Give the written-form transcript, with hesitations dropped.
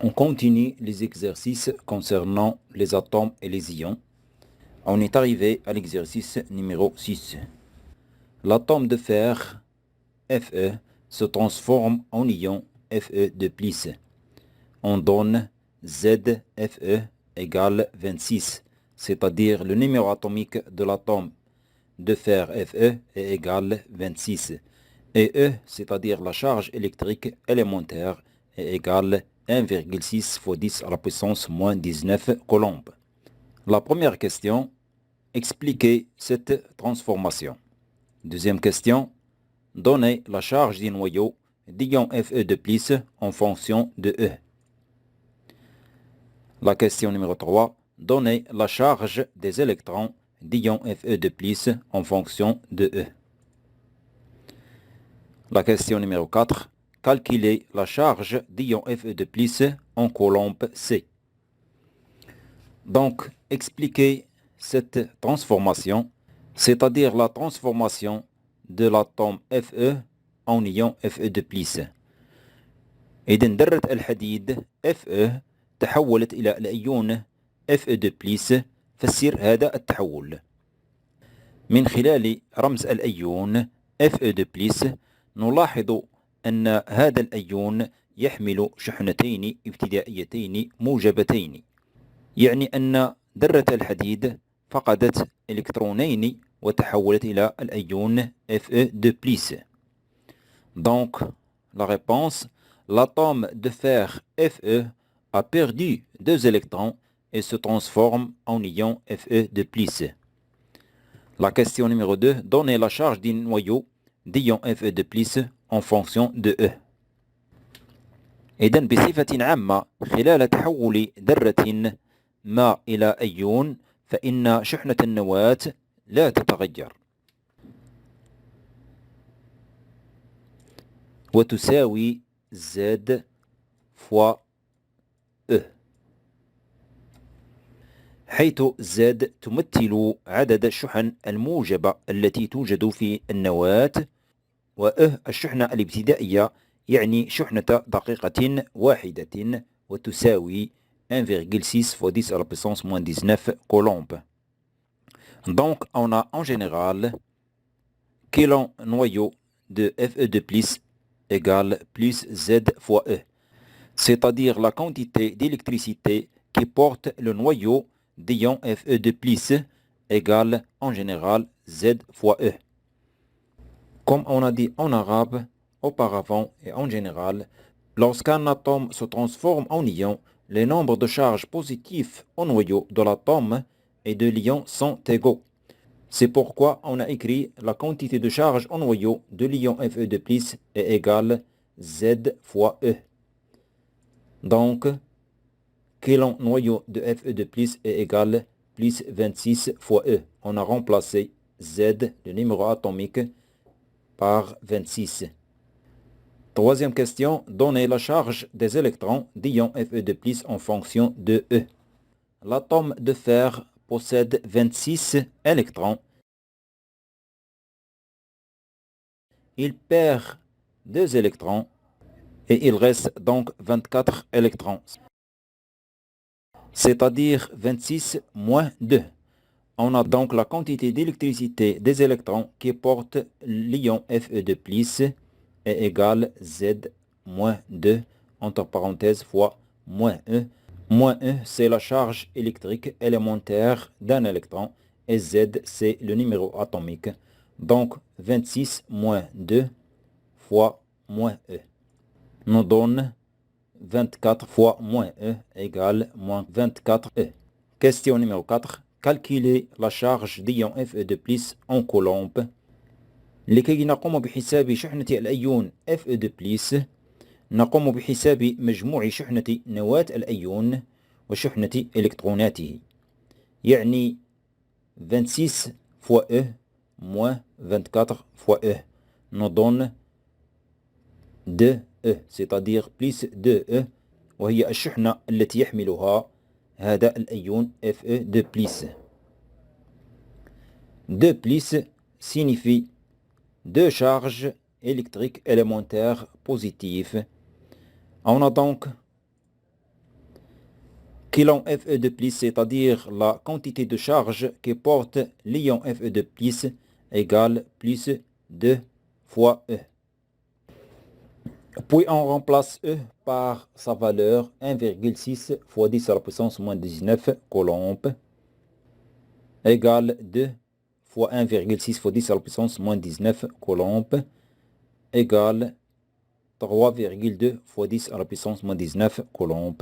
On continue les exercices concernant les atomes et les ions. On est arrivé à l'exercice numéro 6. L'atome de fer Fe se transforme en ion Fe2+. On donne ZFe égale 26, c'est-à-dire le numéro atomique de l'atome de fer Fe est égal 26. Et E, c'est-à-dire la charge électrique élémentaire, est égale 1,6 fois 10 à la puissance moins 19 coulombs. La première question, expliquez cette transformation. Deuxième question, donnez la charge du noyau d'ion Fe2+ en fonction de E. La question numéro 3, donnez la charge des électrons d'ion Fe2+ en fonction de E. La question numéro 4, calculez la charge d'ion Fe2+ en coulomb C. Donc, expliquez cette transformation, c'est-à-dire la transformation de l'atome Fe en ion Fe2+. إذا ذرة الحديد Fe تحولت إلى الأيون Fe2+. فسر هذا التحول. من خلال رمز الأيون Fe2+. نلاحظ أن هذا الأيون يحمل شحنتين ابتدائيتين موجبتين، يعني أن ذرة الحديد فقدت إلكترونين وتحولت إلى الأيون Fe2+. Donc, la réponse, l'atome de fer Fe a perdu 2 électrons et se transforme en ion Fe2+. La question numéro 2, donnez la charge du noyau d'ion Fe2+ en fonction de E. إذن بصفة عامة خلال تحول ذرة ما إلى أيون فإن شحنة النواة لا تتغير وتساوي Z fois E، حيث Z تمثل عدد الشحن الموجبة التي توجد في النواة، وE الشحنة الابتدائية يعني شحنة دقيقة واحدة وتساوي 1,6 fois 10 à la puissance moins 19 coulombs. Donc on a en général que le noyau de Fe2+ égale plus Z fois E, c'est-à-dire la quantité d'électricité qui porte le noyau d'ion Fe2+ égale en général Z fois E. Comme on a dit en arabe auparavant et en général, lorsqu'un atome se transforme en ion, les nombres de charges positifs au noyau de l'atome et de l'ion sont égaux. C'est pourquoi on a écrit la quantité de charge au noyau de l'ion Fe2+ est égale Z fois E. Donc, que le noyau de Fe2+ est égal plus 26 fois E. On a remplacé Z, le numéro atomique, par 26. Troisième question, donnez la charge des électrons d'ion Fe2+ en fonction de E. L'atome de fer possède 26 électrons. Il perd 2 électrons et il reste donc 24 électrons, c'est-à-dire 26 moins 2. On a donc la quantité d'électricité des électrons qui portent l'ion Fe2+ est égale Z moins 2, entre parenthèses, fois moins E. Moins E, c'est la charge électrique élémentaire d'un électron, et Z, c'est le numéro atomique. Donc, 26 moins 2 fois moins E nous donne 24 fois moins E égale moins 24E. Question numéro 4. Calculer la charge d'ion Fe2+ en coulomb. لكي نقوم بحساب شحنة الأيون Fe2+، نقوم بحساب مجموع شحنة نواة الأيون وشحنة إلكتروناته، يعني 26 fois E moins 24 fois E nous donne 2E، c'est-à-dire plus 2E، وهي الشحنة التي يحملها هذا الأيون Fe2+. 2+ signifie 2 charges électriques élémentaires positives. On a donc Quilon Fe de plus, c'est-à-dire la quantité de charge que porte l'ion Fe de plus, égale plus 2 fois E. Puis on remplace E par sa valeur 1,6 fois 10 à la puissance moins 19 coulombs, égale 2 fois 1,6 fois 10 à la puissance moins 19 coulombs, égale 3,2 fois 10 à la puissance moins 19 coulombs.